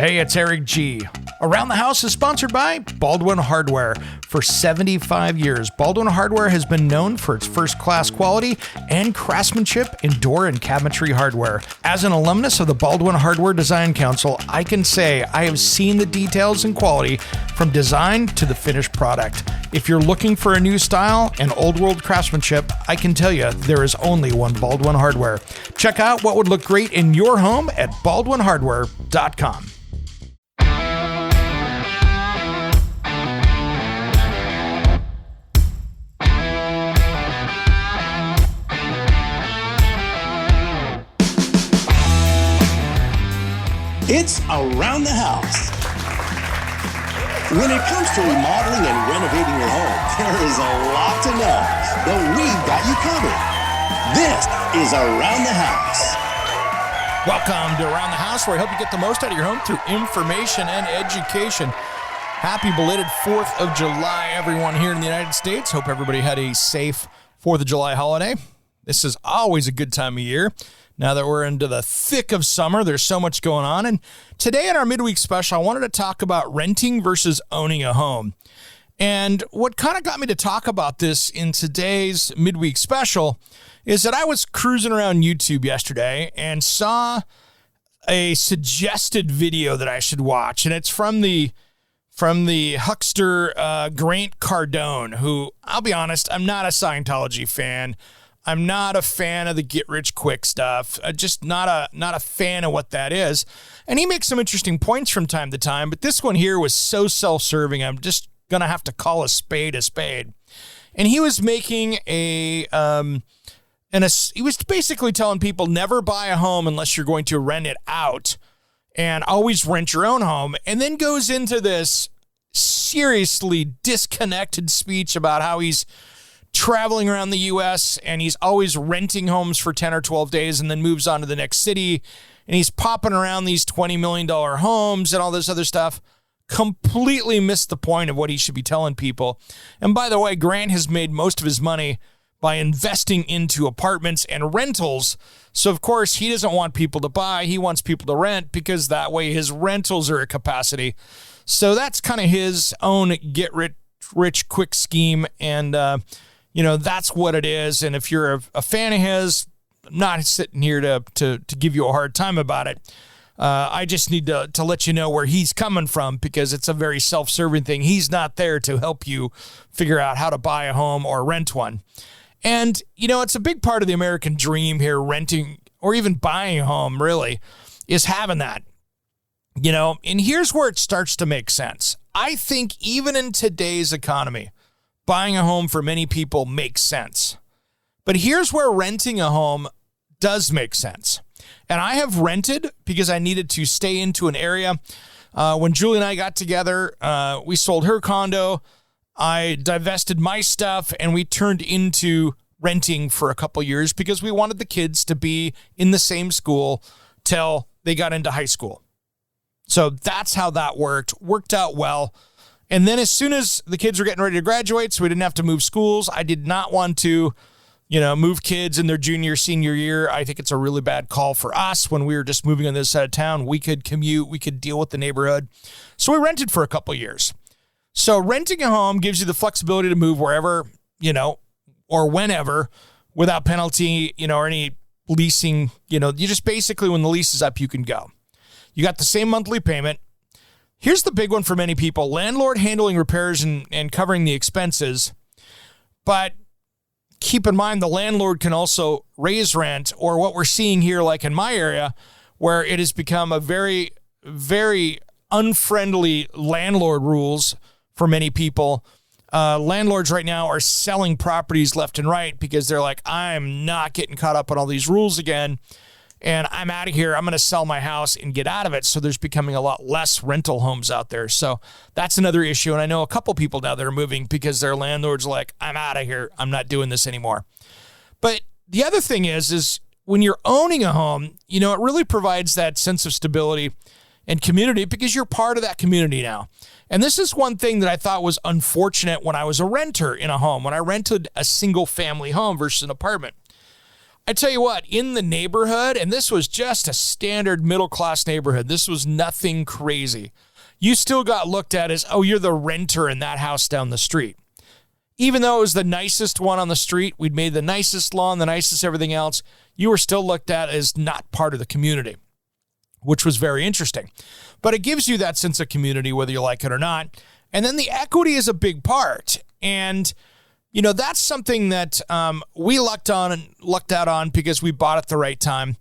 Hey, it's Eric G. Around the House is sponsored by Baldwin Hardware. For 75 years, Baldwin Hardware has been known for its first-class quality and craftsmanship in door and cabinetry hardware. As an alumnus of the Baldwin Hardware Design Council, I can say I have seen the details and quality from design to the finished product. If you're looking for a new style and old-world craftsmanship, I can tell you there is only one Baldwin Hardware. Check out what would look great in your home at baldwinhardware.com. It's Around the House. When it comes to remodeling and renovating your home, there is a lot to know, but we've got you covered. This is Around the House. Welcome to Around the House, where I help you get the most out of your home through information and education. Happy belated 4th of July, everyone here in the United States. Hope everybody had a safe 4th of July holiday. This is always a good time of year. Now that we're into the thick of summer, there's so much going on. And today in our midweek special, I wanted to talk about renting versus owning a home. And what kind of got me to talk about this in today's midweek special is that I was cruising around YouTube yesterday and saw a suggested video that I should watch. And it's from the huckster Grant Cardone, who, I'll be honest, I'm not a Scientology fan. I'm not a fan of the get-rich-quick stuff. Just not a fan of what that is. And he makes some interesting points from time to time, but this one here was so self-serving, I'm just going to have to call a spade a spade. And he was making he was basically telling people never buy a home unless you're going to rent it out and always rent your own home, and then goes into this seriously disconnected speech about how he's traveling around the U.S. and he's always renting homes for 10 or 12 days and then moves on to the next city. And he's popping around these $20 million homes and all this other stuff. Completely missed the point of what he should be telling people. And by the way, Grant has made most of his money by investing into apartments and rentals. So, of course, he doesn't want people to buy. He wants people to rent because that way his rentals are at capacity. So that's kind of his own get-rich-quick scheme. And, that's what it is. And if you're a fan of his, I'm not sitting here to give you a hard time about it. I just need to let you know where he's coming from because it's a very self-serving thing. He's not there to help you figure out how to buy a home or rent one. And, it's a big part of the American dream here, renting or even buying a home, really, is having that. And here's where it starts to make sense. I think even in today's economy, buying a home for many people makes sense. But here's where renting a home does make sense. And I have rented because I needed to stay into an area. When Julie and I got together, we sold her condo. I divested my stuff and we turned into renting for a couple years because we wanted the kids to be in the same school till they got into high school. So that's how that worked out well. And then as soon as the kids were getting ready to graduate, so we didn't have to move schools, I did not want to, move kids in their junior, senior year. I think it's a really bad call for us when we were just moving on this side of town. We could commute, we could deal with the neighborhood. So we rented for a couple years. So renting a home gives you the flexibility to move wherever, or whenever without penalty, or any leasing. You just basically, when the lease is up, you can go. You got the same monthly payment. Here's the big one for many people. Landlord handling repairs and covering the expenses. But keep in mind, the landlord can also raise rent, or what we're seeing here, like in my area, where it has become a very, very unfriendly landlord rules for many people. Landlords right now are selling properties left and right because they're like, I'm not getting caught up on all these rules again. And I'm out of here. I'm going to sell my house and get out of it. So there's becoming a lot less rental homes out there. So that's another issue. And I know a couple people now that are moving because their landlord's like, I'm out of here. I'm not doing this anymore. But the other thing is when you're owning a home, it really provides that sense of stability and community because you're part of that community now. And this is one thing that I thought was unfortunate when I was a renter in a home, when I rented a single family home versus an apartment. I tell you what, in the neighborhood, and this was just a standard middle-class neighborhood, this was nothing crazy. You still got looked at as, oh, you're the renter in that house down the street. Even though it was the nicest one on the street, we'd made the nicest lawn, the nicest everything else, you were still looked at as not part of the community, which was very interesting. But it gives you that sense of community, whether you like it or not. And then the equity is a big part. And, you know, that's something that we lucked out on because we bought it the right time.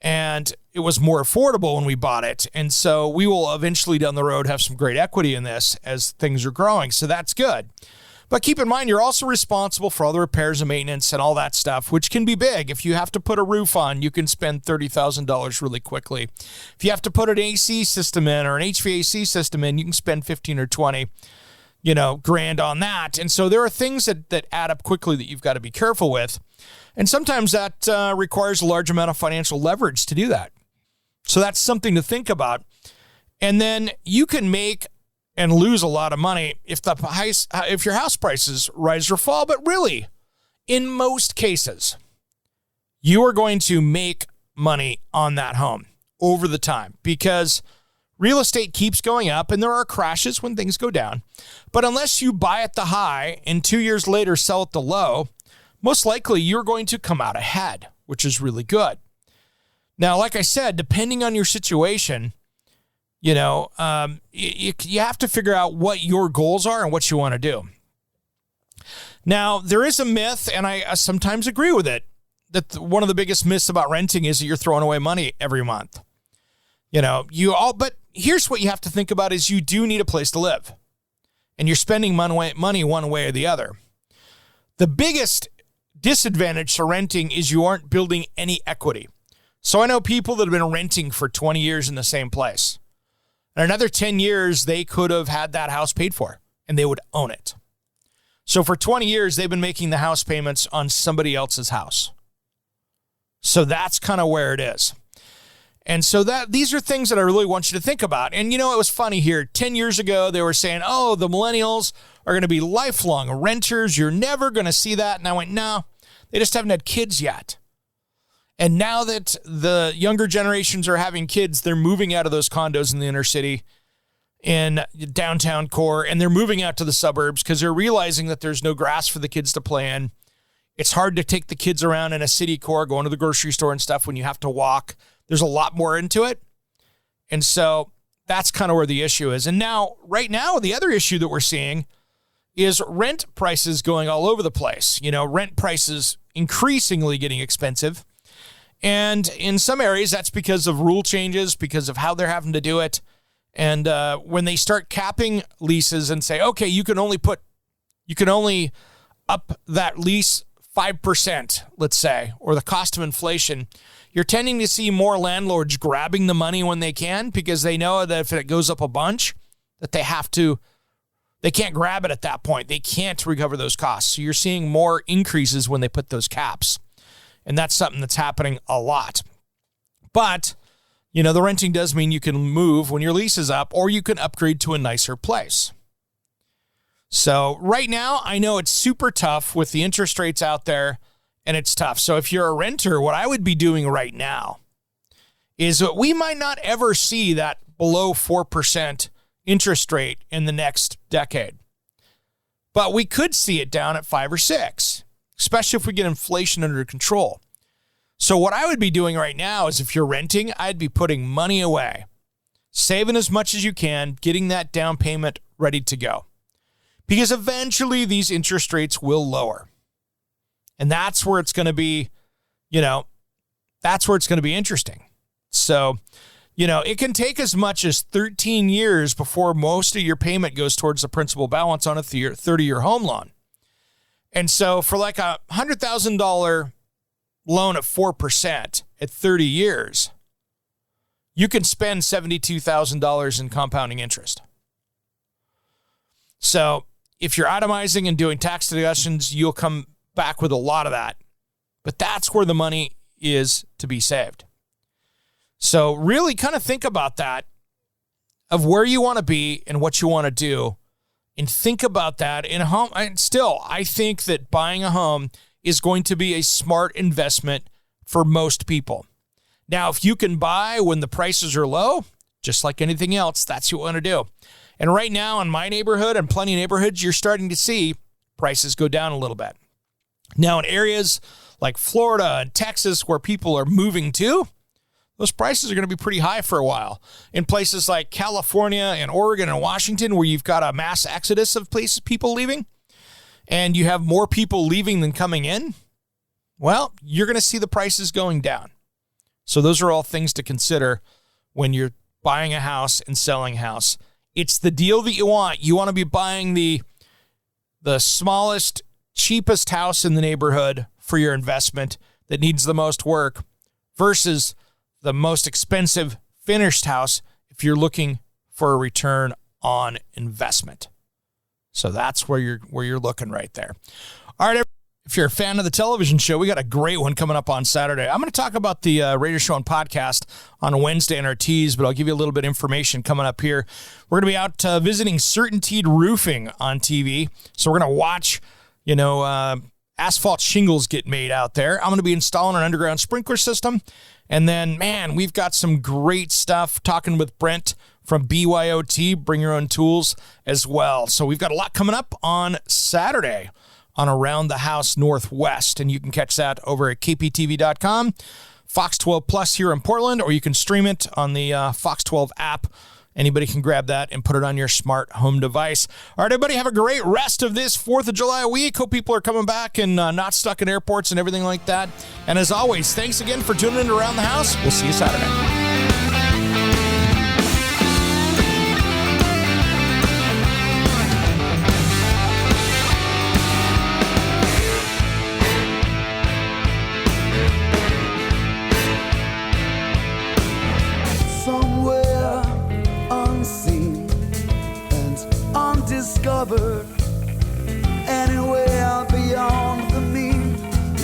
And it was more affordable when we bought it. And so we will eventually down the road have some great equity in this as things are growing. So that's good. But keep in mind, you're also responsible for all the repairs and maintenance and all that stuff, which can be big. If you have to put a roof on, you can spend $30,000 really quickly. If you have to put an AC system in or an HVAC system in, you can spend 15 or 20, grand on that. And so there are things that add up quickly that you've got to be careful with. And sometimes that requires a large amount of financial leverage to do that. So that's something to think about. And then you can make and lose a lot of money if your house prices rise or fall. But really, in most cases, you are going to make money on that home over the time because real estate keeps going up and there are crashes when things go down. But unless you buy at the high and 2 years later sell at the low, most likely you're going to come out ahead, which is really good. Now, like I said, depending on your situation, you have to figure out what your goals are and what you want to do. Now, there is a myth, and I sometimes agree with it, that one of the biggest myths about renting is that you're throwing away money every month. But here's what you have to think about is you do need a place to live, and you're spending money one way or the other. The biggest disadvantage to renting is you aren't building any equity. So I know people that have been renting for 20 years in the same place. In another 10 years, they could have had that house paid for, and they would own it. So for 20 years, they've been making the house payments on somebody else's house. So that's kind of where it is. And so these are things that I really want you to think about. And, it was funny here. 10 years ago, they were saying, oh, the millennials are going to be lifelong renters. You're never going to see that. And I went, no, they just haven't had kids yet. And now that the younger generations are having kids, they're moving out of those condos in the inner city in downtown core, and they're moving out to the suburbs because they're realizing that there's no grass for the kids to play in. It's hard to take the kids around in a city core, going to the grocery store and stuff when you have to walk. There's a lot more into it. And so that's kind of where the issue is. And now, right now, the other issue that we're seeing is rent prices going all over the place. Rent prices increasingly getting expensive. And in some areas, that's because of rule changes, because of how they're having to do it. And when they start capping leases and say, okay, you can only up that lease 5%, let's say, or the cost of inflation, you're tending to see more landlords grabbing the money when they can because they know that if it goes up a bunch, that they can't grab it at that point. They can't recover those costs. So you're seeing more increases when they put those caps. And that's something that's happening a lot. But, the renting does mean you can move when your lease is up, or you can upgrade to a nicer place. So right now, I know it's super tough with the interest rates out there, and it's tough. So if you're a renter, what I would be doing right now is that we might not ever see that below 4% interest rate in the next decade. But we could see it down at 5 or 6. Especially if we get inflation under control. So what I would be doing right now is if you're renting, I'd be putting money away, saving as much as you can, getting that down payment ready to go. Because eventually these interest rates will lower. And that's where it's going to be, that's where it's going to be interesting. So, it can take as much as 13 years before most of your payment goes towards the principal balance on a 30-year home loan. And so for like a $100,000 loan at 4% at 30 years, you can spend $72,000 in compounding interest. So if you're itemizing and doing tax deductions, you'll come back with a lot of that. But that's where the money is to be saved. So really kind of think about that, of where you want to be and what you want to do. And think about that in a home. And still, I think that buying a home is going to be a smart investment for most people. Now, if you can buy when the prices are low, just like anything else, that's what you want to do. And right now in my neighborhood and plenty of neighborhoods, you're starting to see prices go down a little bit. Now, in areas like Florida and Texas where people are moving to, those prices are going to be pretty high for a while. In places like California and Oregon and Washington, where you've got a mass exodus of people leaving, and you have more people leaving than coming in, well, you're going to see the prices going down. So those are all things to consider when you're buying a house and selling a house. It's the deal that you want. You want to be buying the smallest, cheapest house in the neighborhood for your investment that needs the most work versus the most expensive finished house if you're looking for a return on investment. So that's where you're looking right there. All right, if you're a fan of the television show, we got a great one coming up on Saturday. I'm going to talk about the radio show and podcast on a Wednesday in our teas, but I'll give you a little bit of information coming up here. We're going to be out visiting Certainteed Roofing on TV. So we're going to watch, asphalt shingles get made out there. I'm going to be installing an underground sprinkler system. And then, man, we've got some great stuff talking with Brent from BYOT, Bring Your Own Tools as well. So we've got a lot coming up on Saturday on Around the House Northwest, and you can catch that over at kptv.com, Fox 12 Plus here in Portland, or you can stream it on the Fox 12 app. Anybody can grab that and put it on your smart home device. All right, everybody, have a great rest of this 4th of July week. Hope people are coming back and not stuck in airports and everything like that. And as always, thanks again for tuning in to Around the House. We'll see you Saturday. Discovered anywhere beyond the mean.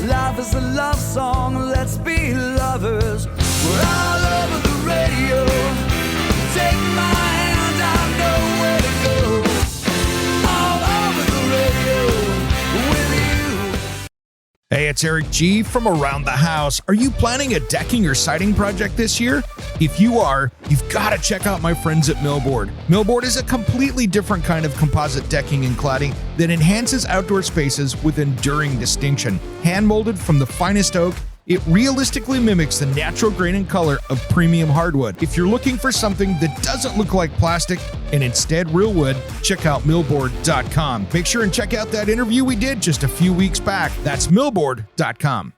Life is a love song, let's be lovers. We're all over the radio. Take my hand, I know where to go. All over the radio with you. Hey, it's Eric G. from Around the House. Are you planning a decking or siding project this year? If you are, you've got to check out my friends at Millboard. Millboard is a completely different kind of composite decking and cladding that enhances outdoor spaces with enduring distinction. Hand-molded from the finest oak, it realistically mimics the natural grain and color of premium hardwood. If you're looking for something that doesn't look like plastic and instead real wood, check out millboard.com. Make sure and check out that interview we did just a few weeks back. That's millboard.com.